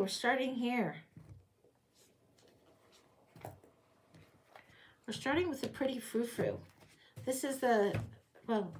we're starting here. We're starting with a pretty frou-frou. This is the, well,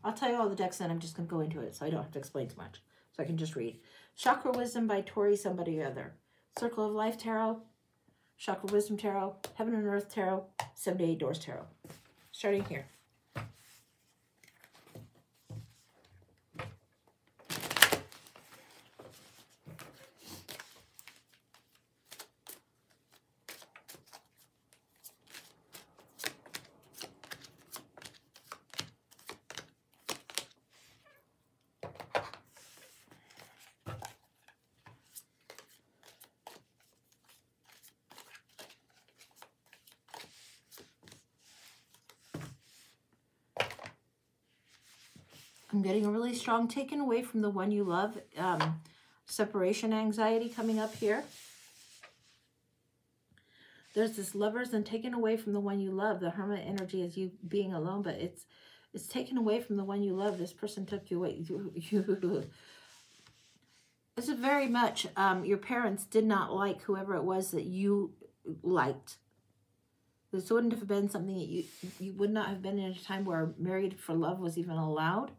I'll tell you all the decks and I'm just going to go into it so I don't have to explain too much. So I can just read. Chakra Wisdom by Tori somebody or other. Circle of Life Tarot. Chakra Wisdom Tarot. Heaven and Earth Tarot. 78 Doors Tarot. Starting here. I'm getting a really strong taken away from the one you love. Separation anxiety coming up here. There's this lovers and taken away from the one you love. The hermit energy is you being alone, but it's taken away from the one you love. This person took you away. This is very much your parents did not like whoever it was that you liked. This wouldn't have been something that you would not have been in a time where married for love was even allowed.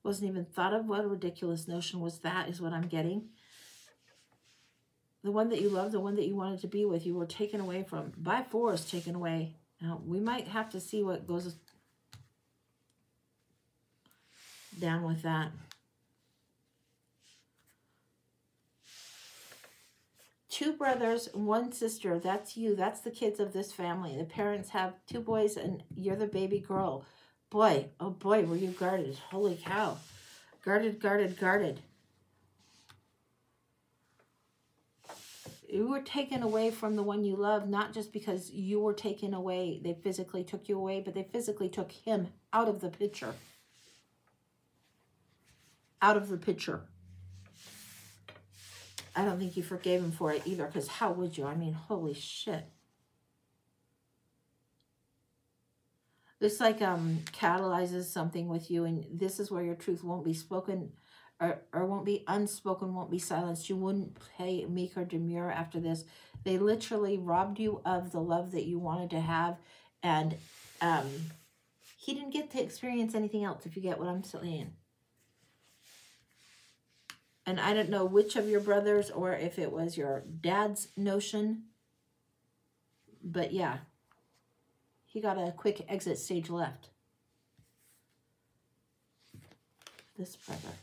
Wasn't even thought of. What a ridiculous notion was that, is what I'm getting. The one that you loved, the one that you wanted to be with, you were taken away from. By force, taken away. Now, we might have to see what goes down with that. Two brothers, one sister. That's you. That's the kids of this family. The parents have two boys and you're the baby girl. Boy, oh boy, were you guarded. Holy cow. Guarded, guarded, guarded. You were taken away from the one you love, not just because you were taken away. They physically took you away, but they physically took him out of the picture. Out of the picture. I don't think you forgave him for it either, because how would you? I mean, holy shit. This like catalyzes something with you, and this is where your truth won't be spoken or won't be unspoken, won't be silenced. You wouldn't play meek or demure after this. They literally robbed you of the love that you wanted to have, and he didn't get to experience anything else, if you get what I'm saying. And I don't know which of your brothers or if it was your dad's notion, but yeah. He got a quick exit stage left. This brother.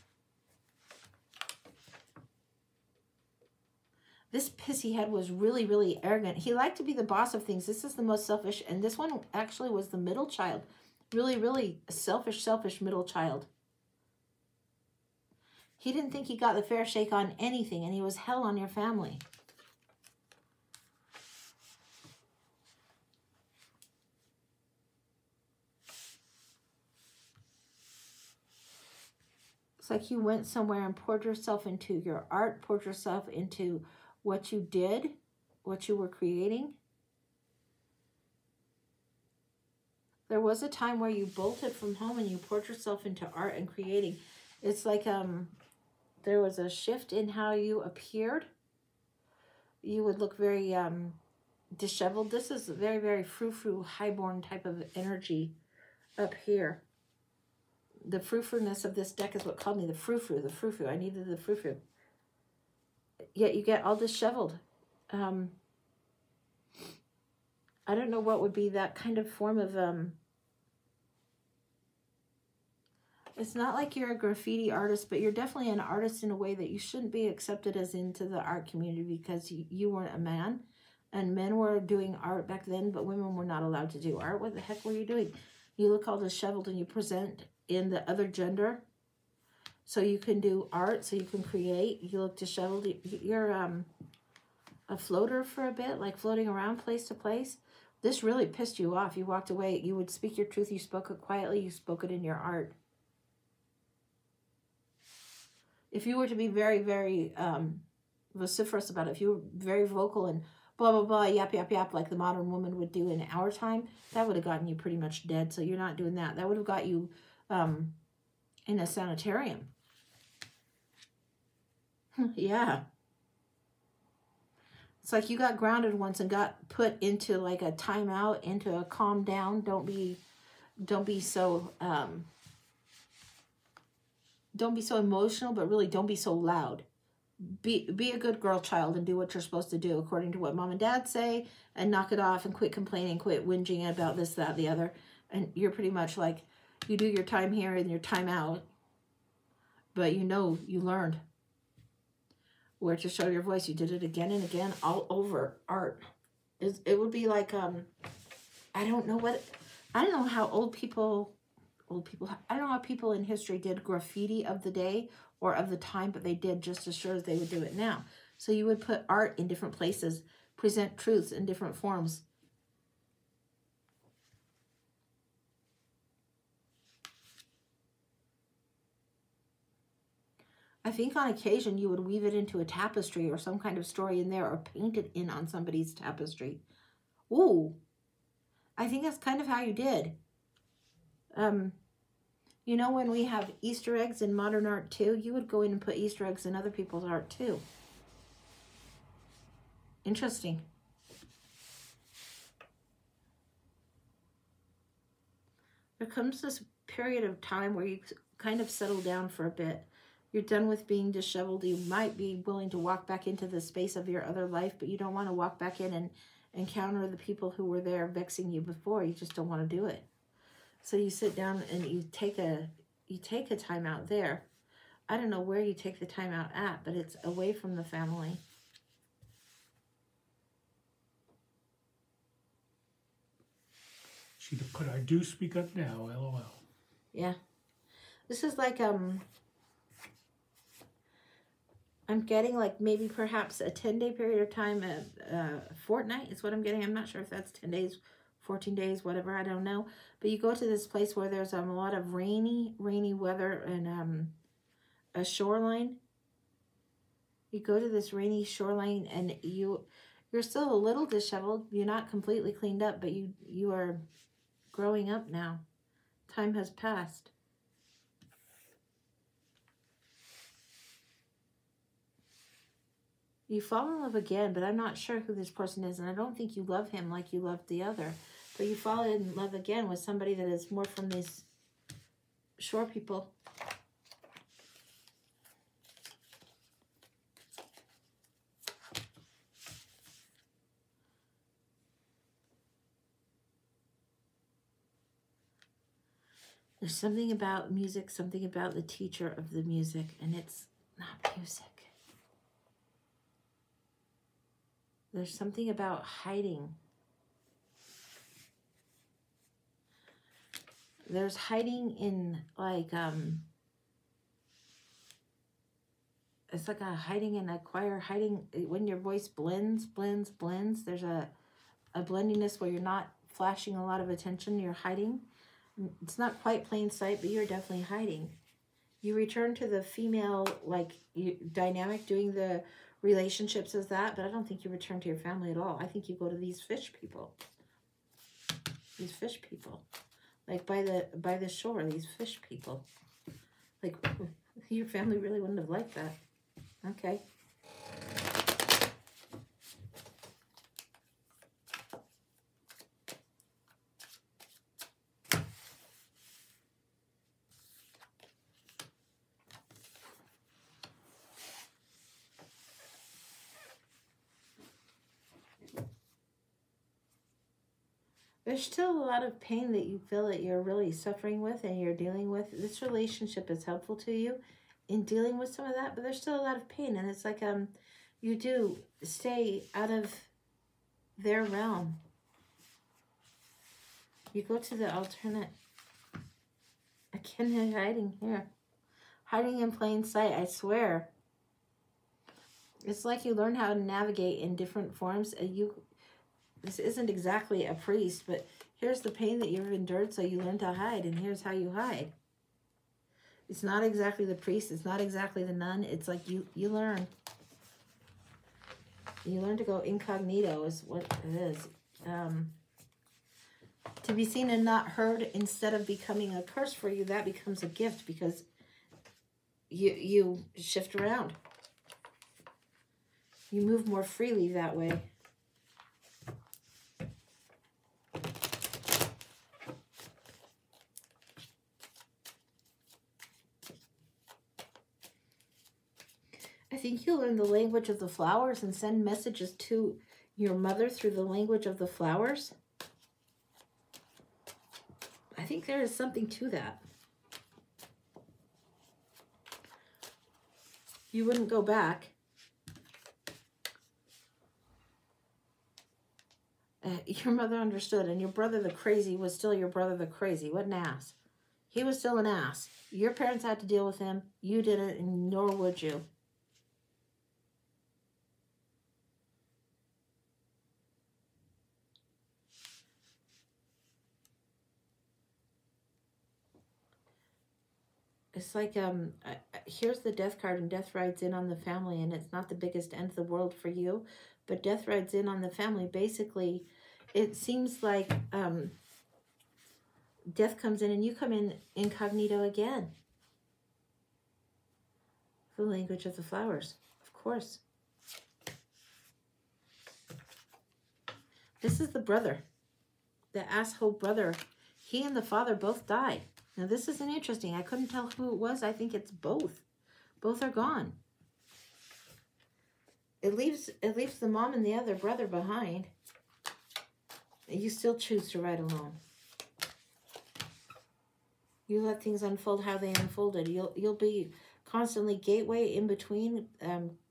This pissy head was really, really arrogant. He liked to be the boss of things. This is the most selfish. And this one actually was the middle child. Really, really selfish middle child. He didn't think he got the fair shake on anything. And he was hell on your family. It's like you went somewhere and poured yourself into your art, poured yourself into what you did, what you were creating. There was a time where you bolted from home and you poured yourself into art and creating. It's like there was a shift in how you appeared. You would look very disheveled. This is a very, very frou-frou, highborn type of energy up here. The frou-frou-ness of this deck is what called me the frou-frou, the frou-frou. I needed the frou-frou. Yet you get all disheveled. I don't know what would be that kind of form of... It's not like you're a graffiti artist, but you're definitely an artist in a way that you shouldn't be accepted as into the art community because you weren't a man. And men were doing art back then, but women were not allowed to do art. What the heck were you doing? You look all disheveled and you present in the other gender, so you can do art, so you can create. You look disheveled. You're a floater for a bit, like floating around place to place. This really pissed you off. You walked away. You would speak your truth. You spoke it quietly. You spoke it in your art. If you were to be very, very vociferous about it, if you were very vocal and blah, blah, blah, yap, yap, yap, like the modern woman would do in our time, that would have gotten you pretty much dead. So you're not doing that. That would have got you in a sanitarium. Yeah. It's like you got grounded once and got put into like a timeout, into a calm down. Don't be so emotional, but really don't be so loud. Be a good girl child and do what you're supposed to do according to what mom and dad say, and knock it off and quit complaining, quit whinging about this, that, the other. And you're pretty much like, you do your time here and your time out, but you know you learned where to show your voice. You did it again and again, all over art. It would be like, I don't know how I don't know how people in history did graffiti of the day or of the time, but they did just as sure as they would do it now. So you would put art in different places, present truths in different forms. I think on occasion you would weave it into a tapestry or some kind of story in there, or paint it in on somebody's tapestry. Ooh, I think that's kind of how you did. You know, when we have Easter eggs in modern art too, you would go in and put Easter eggs in other people's art too. Interesting. There comes this period of time where you kind of settle down for a bit. You're done with being disheveled. You might be willing to walk back into the space of your other life, but you don't want to walk back in and encounter the people who were there vexing you before. You just don't want to do it. So you sit down and you take a time out there. I don't know where you take the time out at, but it's away from the family. She put, I do speak up now, LOL. Yeah. This is like, I'm getting like maybe perhaps a 10-day period of time, a fortnight is what I'm getting. I'm not sure if that's 10 days, 14 days, whatever, I don't know. But you go to this place where there's a lot of rainy weather and a shoreline. You go to this rainy shoreline and you're still a little disheveled. You're not completely cleaned up, but you are growing up now. Time has passed. You fall in love again, but I'm not sure who this person is, and I don't think you love him like you loved the other. But you fall in love again with somebody that is more from these shore people. There's something about music, something about the teacher of the music, and it's not music. There's something about hiding. There's hiding in like, it's like a hiding in a choir, hiding when your voice blends. There's a blendiness where you're not flashing a lot of attention, you're hiding. It's not quite plain sight, but you're definitely hiding. You return to the female like dynamic, doing the relationships as that, but I don't think you return to your family at all. I think you go to these fish people. These fish people. Like by the shore, these fish people. Like, your family really wouldn't have liked that. Okay. There's still a lot of pain that you feel that you're really suffering with and you're dealing with. This relationship is helpful to you in dealing with some of that, but there's still a lot of pain. And it's like, you do stay out of their realm. You go to the alternate. Again, they're hiding here. Hiding in plain sight, I swear. It's like you learn how to navigate in different forms. This isn't exactly a priest, but here's the pain that you've endured, so you learn to hide, and here's how you hide. It's not exactly the priest, it's not exactly the nun, it's like you learn. You learn to go incognito is what it is. To be seen and not heard, instead of becoming a curse for you, that becomes a gift because you shift around. You move more freely that way. I think you'll learn the language of the flowers and send messages to your mother through the language of the flowers. I think there is something to that. You wouldn't go back. Your mother understood, and your brother the crazy was still your brother the crazy. What an ass. He was still an ass. Your parents had to deal with him. You didn't, and nor would you. It's like, here's the death card, and death rides in on the family, and it's not the biggest end of the world for you, but death rides in on the family. Basically, it seems like death comes in, and you come in incognito again. The language of the flowers, of course. This is the brother, the asshole brother. He and the father both died. Now, this isn't interesting. I couldn't tell who it was. I think it's both. Both are gone. It leaves the mom and the other brother behind. You still choose to ride alone. You let things unfold how they unfolded. You'll be constantly gateway in between,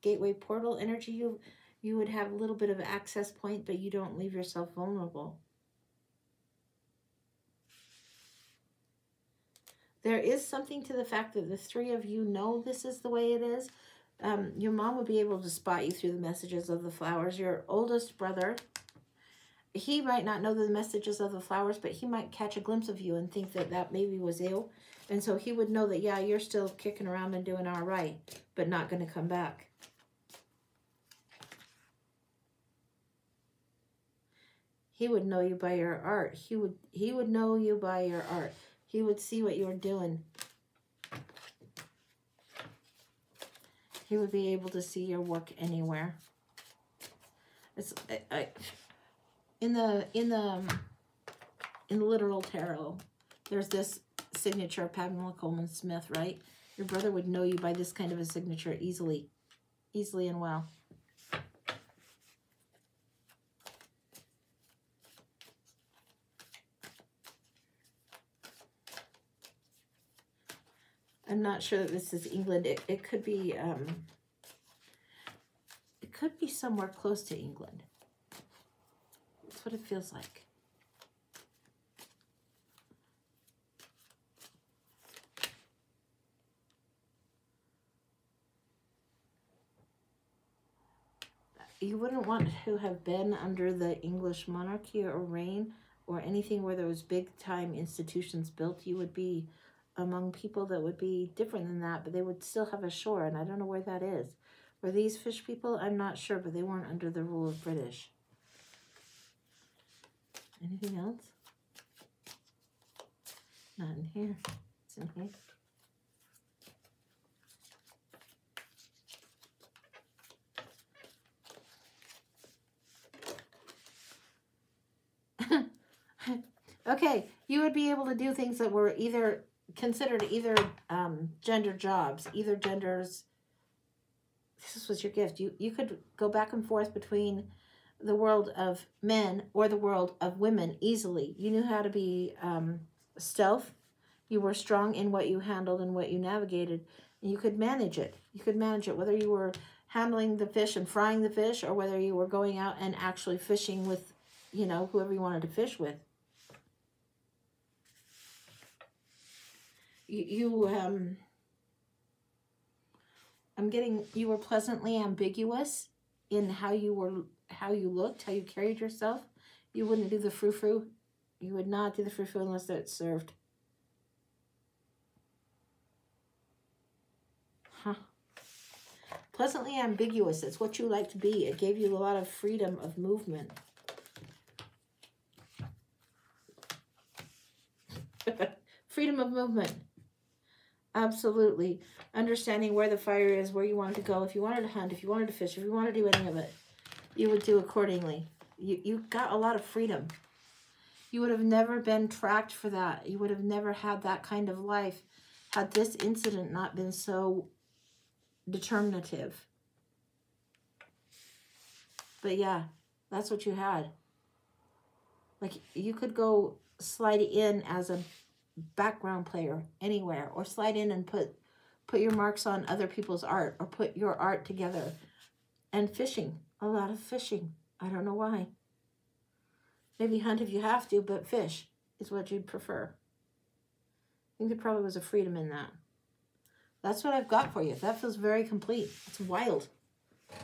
gateway portal energy. You would have a little bit of access point, but you don't leave yourself vulnerable. There is something to the fact that the three of you know this is the way it is. Your mom would be able to spot you through the messages of the flowers. Your oldest brother, he might not know the messages of the flowers, but he might catch a glimpse of you and think that that maybe was you. And so he would know that, yeah, you're still kicking around and doing all right, but not going to come back. He would know you by your art. He would know you by your art. He would see what you were doing. He would be able to see your work anywhere. It's in the literal tarot, there's this signature, Pamela Coleman Smith, right? Your brother would know you by this kind of a signature easily and well. I'm not sure that this is England. It could be somewhere close to England. That's what it feels like. You wouldn't want to have been under the English monarchy or reign or anything where there was big time institutions built. You would be among people that would be different than that, but they would still have a shore, and I don't know where that is. Were these fish people? I'm not sure, but they weren't under the rule of British. Anything else? Not in here. It's in here. Okay, you would be able to do things that were either considered gender jobs, either genders. This was your gift. You could go back and forth between the world of men or the world of women easily. You knew how to be stealth. You were strong in what you handled and what you navigated, and you could manage it. You could manage it, whether you were handling the fish and frying the fish, or whether you were going out and actually fishing with, whoever you wanted to fish with. I'm getting, you were pleasantly ambiguous in how you looked, how you carried yourself. You wouldn't do the froufrou. You would not do the froufrou unless it's served. Huh. Pleasantly ambiguous. It's what you like to be. It gave you a lot of freedom of movement. Freedom of movement. Absolutely. Understanding where the fire is, where you wanted to go. If you wanted to hunt, if you wanted to fish, if you wanted to do any of it, you would do accordingly. You got a lot of freedom. You would have never been tracked for that. You would have never had that kind of life had this incident not been so determinative. But yeah, that's what you had. Like, you could go slide in as a background player anywhere, or slide in and put your marks on other people's art, or put your art together. And fishing, a lot of fishing. I don't know why. Maybe hunt if you have to, but fish is what you'd prefer. I think there probably was a freedom in that. That's what I've got for you. That feels very complete. It's wild.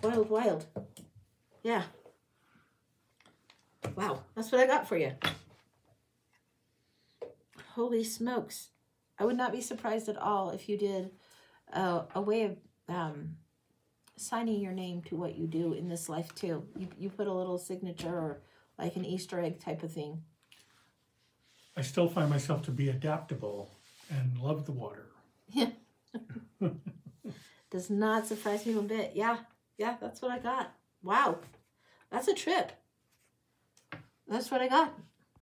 Wild, wild. Yeah. Wow, that's what I got for you. Holy smokes. I would not be surprised at all if you did a way of signing your name to what you do in this life too. You put a little signature, or like an Easter egg type of thing. I still find myself to be adaptable and love the water. Yeah. Does not surprise me one bit. Yeah, that's what I got. Wow. That's a trip. That's what I got.